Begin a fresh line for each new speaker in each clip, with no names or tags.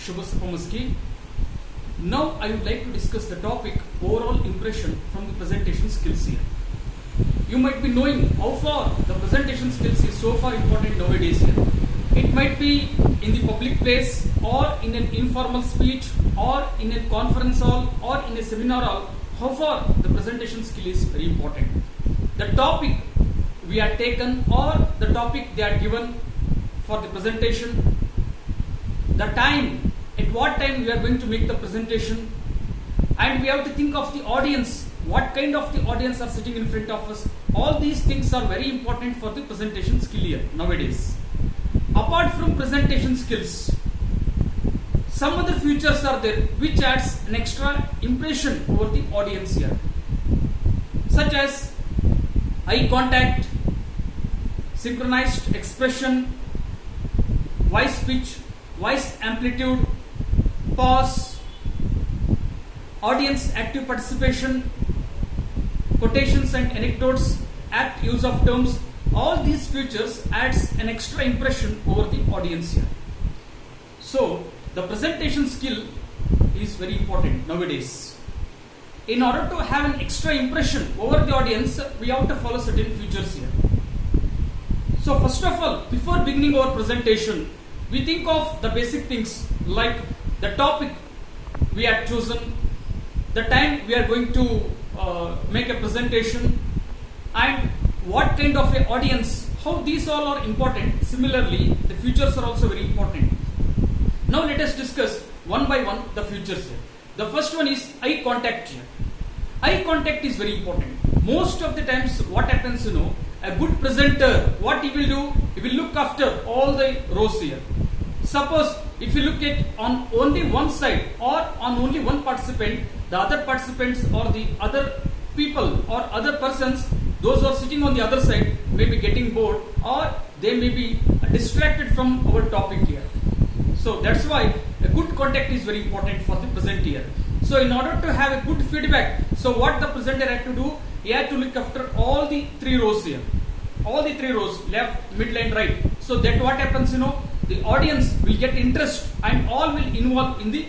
Shivabasu. Now I would like to discuss the topic overall impression from the presentation skills here. You might be knowing how far the presentation skills is so far important nowadays here. It might be in the public place or in an informal speech or in a conference hall or in a seminar hall. How far the presentation skill is very important. The topic we are taken or the topic they are given for the presentation, the time, at what time we are going to make the presentation, and we have to think of the audience, what kind of the audience are sitting in front of us. All these things are very important for the presentation skill here nowadays. Apart from presentation skills, some other features are there which adds an extra impression over the audience here, such as eye contact, synchronized expression, voice pitch, voice amplitude, pause, audience active participation, quotations and anecdotes, apt use of terms. All these features adds an extra impression over the audience here. So the presentation skill is very important nowadays. In order to have an extra impression over the audience, we have to follow certain features here. So first of all, before beginning our presentation, we think of the basic things like the topic we have chosen, the time we are going to make a presentation, and what kind of an audience, how these all are important. Similarly, the features are also very important. Now let us discuss one by one the features here. The first one is eye contact here. Eye contact is very important. Most of the times what happens, a good presenter, what he will do, he will look after all the rows here. Suppose if you look at on only one side or on only one participant, the other participants or the other people or other persons, those who are sitting on the other side may be getting bored or they may be distracted from our topic here. So that's why a good contact is very important for the presenter here. So in order to have a good feedback, so what the presenter had to do, he had to look after all the three rows here. All the three rows, left, middle and right. So that what happens, the audience will get interest and all will involve in the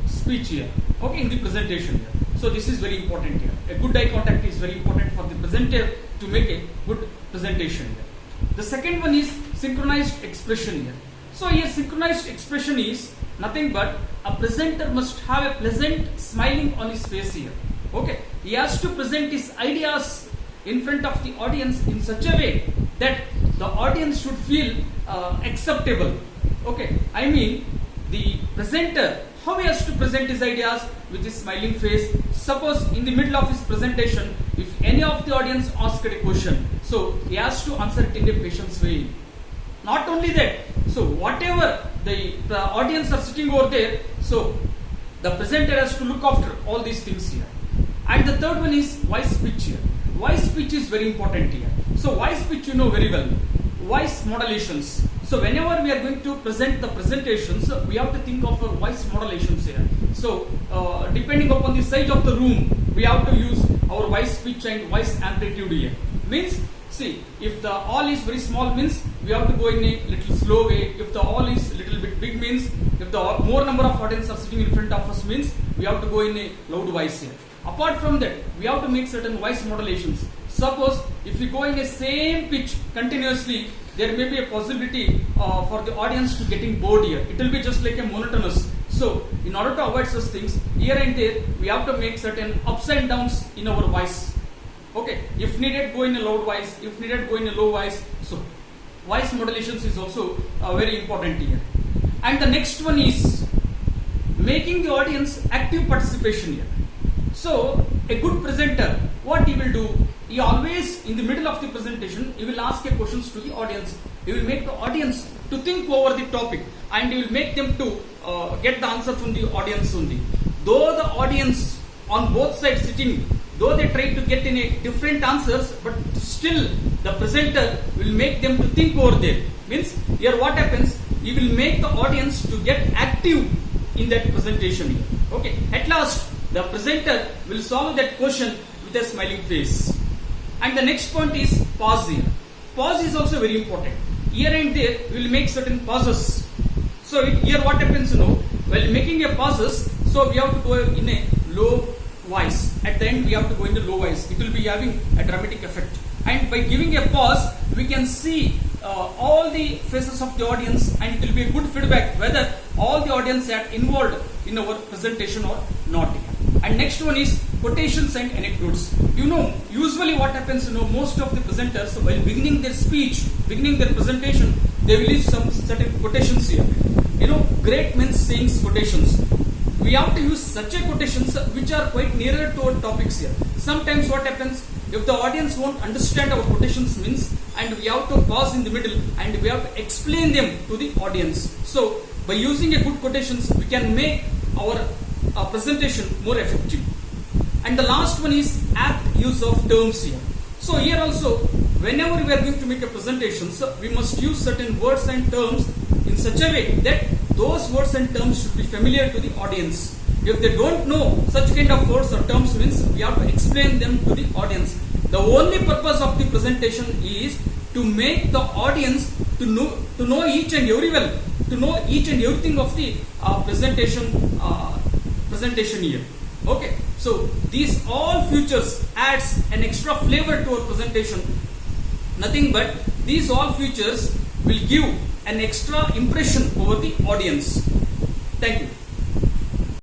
speech here, okay, in the presentation here. So this is very important here. A good eye contact is very important for the presenter to make a good presentation here. The second one is synchronized expression here. So here synchronized expression is nothing but a presenter must have a pleasant smiling on his face here. Okay, he has to present his ideas in front of the audience in such a way that the audience should feel acceptable. Okay, I mean the presenter, how he has to present his ideas with his smiling face. Suppose in the middle of his presentation, if any of the audience asks a question, so he has to answer it in a patient way. Not only that, so whatever the audience are sitting over there, so the presenter has to look after all these things here. And the third one is voice pitch here. Voice pitch is very important here. So voice pitch you know very well. Voice modulations. So whenever we are going to present the presentations, we have to think of voice modulations here. So depending upon the size of the room, we have to use our voice pitch and voice amplitude here. Means, see, if the hall is very small means we have to go in a little slow way. If the hall is little bit big means, if the more number of audience are sitting in front of us means we have to go in a loud voice here. Apart from that, we have to make certain voice modulations. Suppose if we go in the same pitch continuously, there may be a possibility for the audience to getting bored here. It will be just like a monotonous. So in order to avoid such things, here and there we have to make certain ups and downs in our voice. Okay, if needed go in a loud voice, if needed go in a low voice. So voice modulations is also very important here. And the next one is making the audience active participation here. So a good presenter, what he will do, he always in the middle of the presentation, he will ask a questions to the audience. He will make the audience to think over the topic and he will make them to get the answer from the audience only. Though the audience on both sides sitting, though they try to get in a different answers, but still the presenter will make them to think over there. Means here what happens, he will make the audience to get active in that presentation here. Okay, at last the presenter will solve that question with a smiling face. And the next point is pause here. Pause is also very important. Here and there we will make certain pauses. So here what happens, while making a pauses, so we have to go in a low voice. At the end we have to go in the low voice. It will be having a dramatic effect. And by giving a pause, we can see all the faces of the audience, and it will be a good feedback whether all the audience are involved in our presentation or not. And next one is quotations and anecdotes. Usually what happens, most of the presenters, while beginning their speech, beginning their presentation, they will use some certain quotations here. Great men sayings quotations. We have to use such a quotations which are quite nearer to our topics here. Sometimes what happens, if the audience won't understand our quotations means, and we have to pause in the middle and we have to explain them to the audience. So by using a good quotations, we can make our presentation more effective. And the last one is apt use of terms here. So here also, whenever we are going to make a presentation, we must use certain words and terms in such a way that those words and terms should be familiar to the audience. If they don't know such kind of words or terms means, we have to explain them to the audience. The only purpose of the presentation is to make the audience to know each and everything of the presentation here. Okay, so these all features adds an extra flavor to our presentation. Nothing but these all features will give an extra impression over the audience. Thank you.